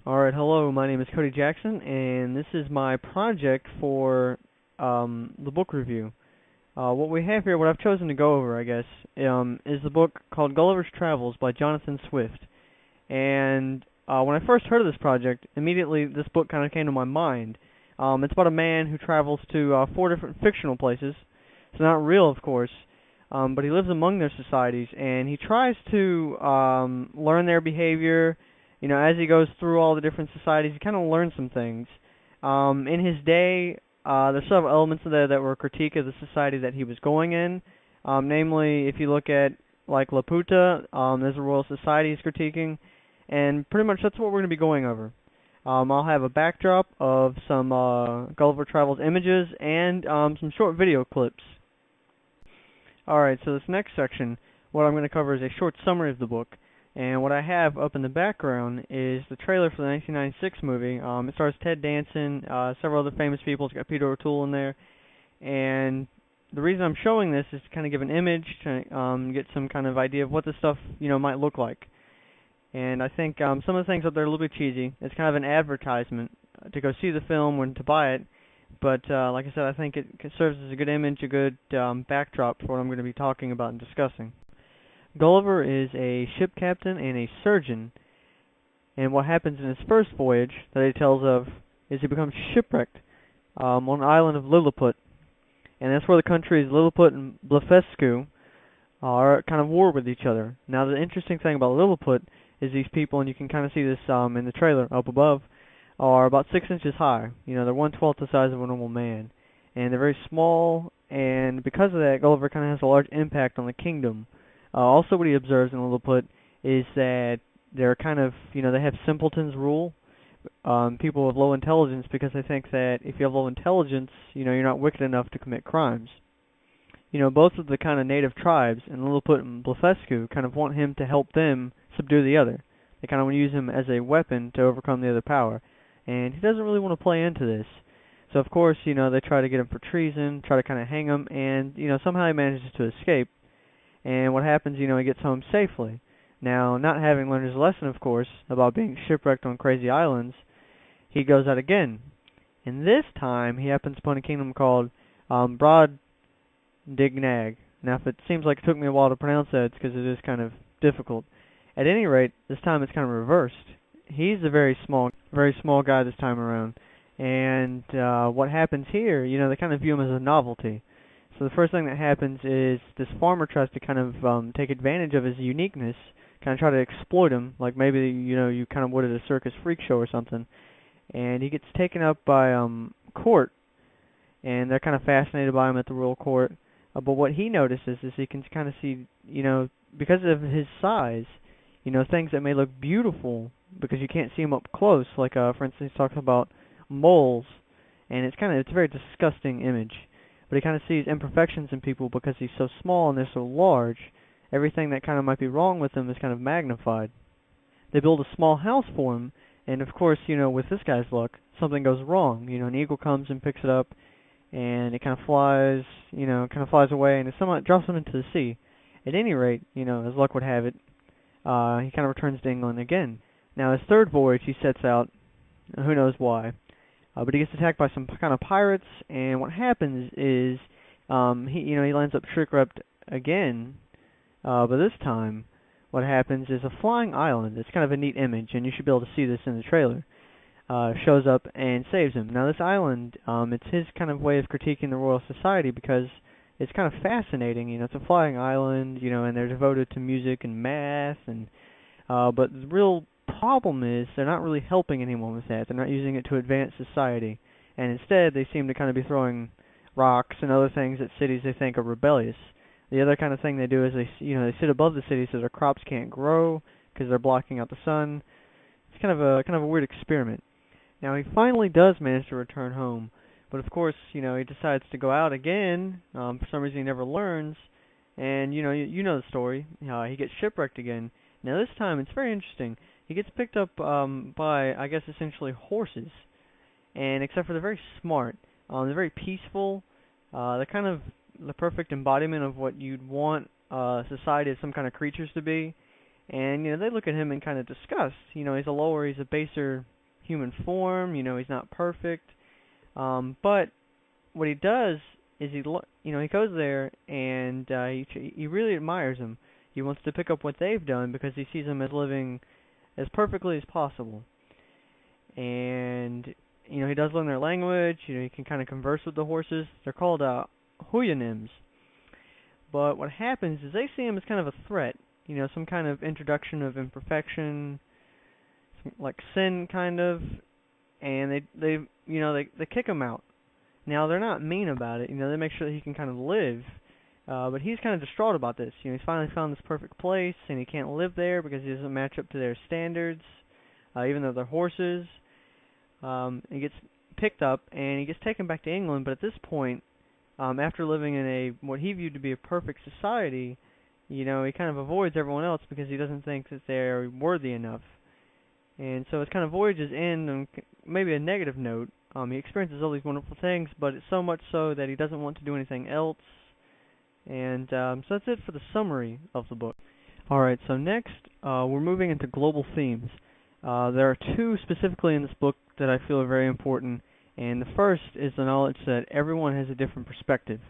Alright, hello, my name is Cody Jackson, and this is my project for the book review. What we have here, what I've chosen to go over, I guess, is the book called Gulliver's Travels by Jonathan Swift. And when I first heard of this project, immediately this book kind of came to my mind. It's about a man who travels to 4 different fictional places. It's not real, of course, but he lives among their societies, and he tries to learn their behavior. You know, as he goes through all the different societies, he kind of learns some things. In his day, there's several elements of there that were a critique of the society that he was going in. Namely, if you look at, like, Laputa, there's a royal society he's critiquing, and pretty much that's what we're going to be going over. I'll have a backdrop of some Gulliver Travels images and some short video clips. Alright, so this next section, what I'm going to cover is a short summary of the book. And what I have up in the background is the trailer for the 1996 movie. It stars Ted Danson, several other famous people. It's got Peter O'Toole in there. And the reason I'm showing this is to kind of give an image, to get some kind of idea of what this stuff, might look like. And I think some of the things up there are a little bit cheesy. It's kind of an advertisement to go see the film and to buy it. But like I said, I think it serves as a good image, a good backdrop for what I'm going to be talking about and discussing. Gulliver is a ship captain and a surgeon, and what happens in his first voyage that he tells of is he becomes shipwrecked on the island of Lilliput, and that's where the countries Lilliput and Blefuscu are kind of war with each other. Now, the interesting thing about Lilliput is these people, and you can kind of see this in the trailer up above, are about 6 inches high. They're 1/12 the size of a normal man, and they're very small, and because of that, Gulliver kind of has a large impact on the kingdom. Also, what he observes in Lilliput is that they're kind of, they have simpletons rule, people with low intelligence, because they think that if you have low intelligence, you're not wicked enough to commit crimes. Both of the kind of native tribes in Lilliput and Blefuscu kind of want him to help them subdue the other. They kind of want to use him as a weapon to overcome the other power, and he doesn't really want to play into this. So, of course, they try to get him for treason, try to kind of hang him, and, somehow he manages to escape. And what happens, he gets home safely. Now, not having learned his lesson, of course, about being shipwrecked on crazy islands, he goes out again. And this time, he happens upon a kingdom called Brobdingnag. Now, if it seems like it took me a while to pronounce that, it's because it is kind of difficult. At any rate, this time it's kind of reversed. He's a very small guy this time around. And what happens here, they kind of view him as a novelty. So the first thing that happens is this farmer tries to kind of take advantage of his uniqueness, kind of try to exploit him, like maybe, you kind of would at a circus freak show or something. And he gets taken up by court, and they're kind of fascinated by him at the royal court. But what he notices is he can kind of see, because of his size, things that may look beautiful because you can't see them up close. Like, for instance, he talks about moles, and it's a very disgusting image. But he kind of sees imperfections in people because he's so small and they're so large. Everything that kind of might be wrong with him is kind of magnified. They build a small house for him, and of course, with this guy's luck, something goes wrong. An eagle comes and picks it up, and it kind of flies, away, and it somehow drops him into the sea. At any rate, as luck would have it, he kind of returns to England again. Now, his third voyage, he sets out, who knows why. But he gets attacked by some kind of pirates, and what happens is he lands up shipwrecked again. But this time, what happens is a flying island. It's kind of a neat image, and you should be able to see this in the trailer. Shows up and saves him. Now, this island, it's his kind of way of critiquing the Royal Society because it's kind of fascinating. It's a flying island, and they're devoted to music and math, and but the real problem is they're not really helping anyone with that. They're not using it to advance society, and instead they seem to kind of be throwing rocks and other things at cities they think are rebellious. The other kind of thing they do is they sit above the cities so their crops can't grow because they're blocking out the sun. It's kind of a weird experiment. Now, he finally does manage to return home, but of course, he decides to go out again. For some reason he never learns, and you know the story. He gets shipwrecked again. Now, this time it's very interesting. He gets picked up by, I guess, essentially horses. And except for they're very smart. They're very peaceful. They're kind of the perfect embodiment of what you'd want society as some kind of creatures to be. And, they look at him in kind of disgust. He's a baser human form. He's not perfect. But what he does is he goes there and he really admires them. He wants to pick up what they've done because he sees them as living as perfectly as possible. And he does learn their language. He can kind of converse with the horses. They're called huyanims. But what happens is they see him as kind of a threat. Some kind of introduction of imperfection, like sin, kind of. And they kick him out. Now they're not mean about it. They make sure that he can kind of live. But he's kind of distraught about this. He's finally found this perfect place, and he can't live there because he doesn't match up to their standards, even though they're horses. He gets picked up, and he gets taken back to England. But at this point, after living in what he viewed to be a perfect society, he kind of avoids everyone else because he doesn't think that they're worthy enough. And so his kind of voyages end on maybe a negative note. He experiences all these wonderful things, but it's so much so that he doesn't want to do anything else. And so that's it for the summary of the book. Alright, so next we're moving into global themes. There are two specifically in this book that I feel are very important, and the first is the knowledge that everyone has a different perspective.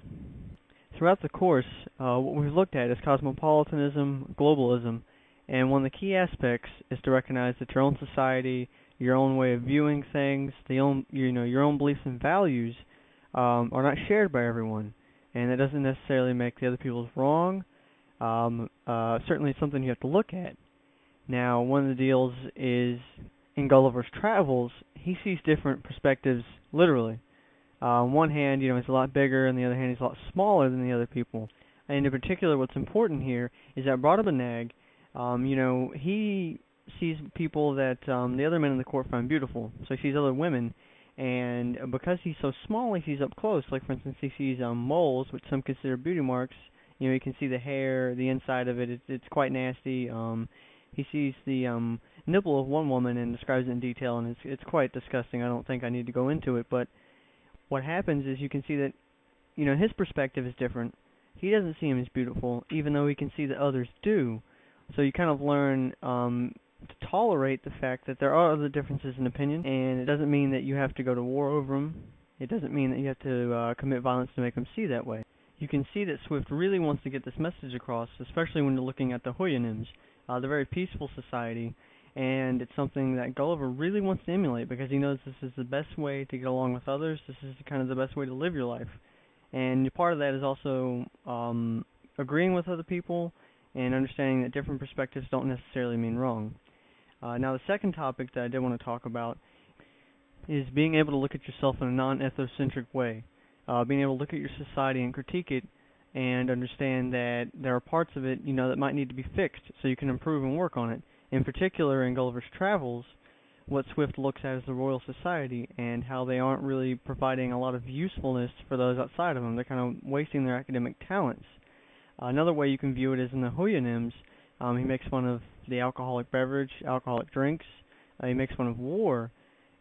Throughout the course, what we've looked at is cosmopolitanism, globalism, and one of the key aspects is to recognize that your own society, your own way of viewing things, your own beliefs and values are not shared by everyone. And that doesn't necessarily make the other people's wrong. Certainly it's something you have to look at. Now, one of the deals is, in Gulliver's Travels, he sees different perspectives, literally. On one hand, he's a lot bigger, and on the other hand, he's a lot smaller than the other people. And in particular, what's important here is that Brobdingnag, he sees people that the other men in the court find beautiful. So he sees other women. And because he's so small, he sees up close. Like, for instance, he sees moles, which some consider beauty marks. You can see the hair, the inside of it. It's quite nasty. He sees the nipple of one woman and describes it in detail, and it's quite disgusting. I don't think I need to go into it. But what happens is you can see that, his perspective is different. He doesn't see him as beautiful, even though he can see that others do. So you kind of learn to tolerate the fact that there are other differences in opinion, and it doesn't mean that you have to go to war over them. It doesn't mean that you have to commit violence to make them see that way. You can see that Swift really wants to get this message across, especially when you're looking at the huyanims. They're very peaceful society, and it's something that Gulliver really wants to emulate because he knows this is the best way to get along with others. This is kind of the best way to live your life. And part of that is also agreeing with other people and understanding that different perspectives don't necessarily mean wrong. Now, the second topic that I did want to talk about is being able to look at yourself in a non-ethnocentric way. Being able to look at your society and critique it and understand that there are parts of it, that might need to be fixed so you can improve and work on it. In particular, in Gulliver's Travels, what Swift looks at is the Royal Society and how they aren't really providing a lot of usefulness for those outside of them. They're kind of wasting their academic talents. Another way you can view it is in the huyanims. He makes fun of the alcoholic beverage, alcoholic drinks. He makes fun of war.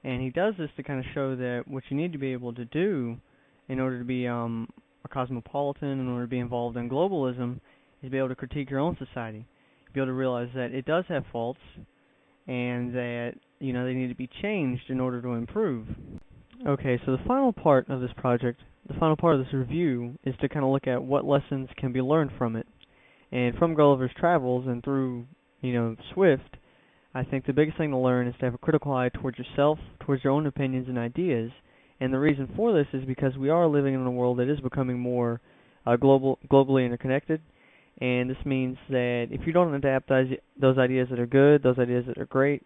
And he does this to kind of show that what you need to be able to do in order to be a cosmopolitan, in order to be involved in globalism, is be able to critique your own society. Be able to realize that it does have faults and that, they need to be changed in order to improve. Okay, so the final part of this project, the final part of this review, is to kind of look at what lessons can be learned from it. And from Gulliver's Travels and through, Swift, I think the biggest thing to learn is to have a critical eye towards yourself, towards your own opinions and ideas. And the reason for this is because we are living in a world that is becoming more globally interconnected. And this means that if you don't adapt those ideas that are good, those ideas that are great,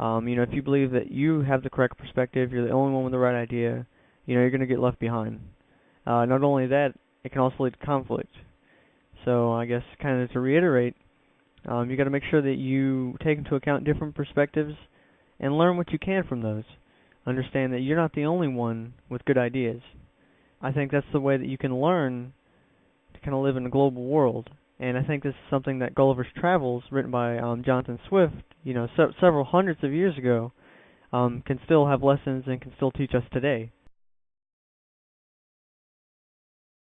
if you believe that you have the correct perspective, you're the only one with the right idea, you're going to get left behind. Not only that, it can also lead to conflict. So I guess kind of to reiterate, you got to make sure that you take into account different perspectives and learn what you can from those. Understand that you're not the only one with good ideas. I think that's the way that you can learn to kind of live in a global world. And I think this is something that Gulliver's Travels, written by Jonathan Swift, several hundreds of years ago, can still have lessons and can still teach us today.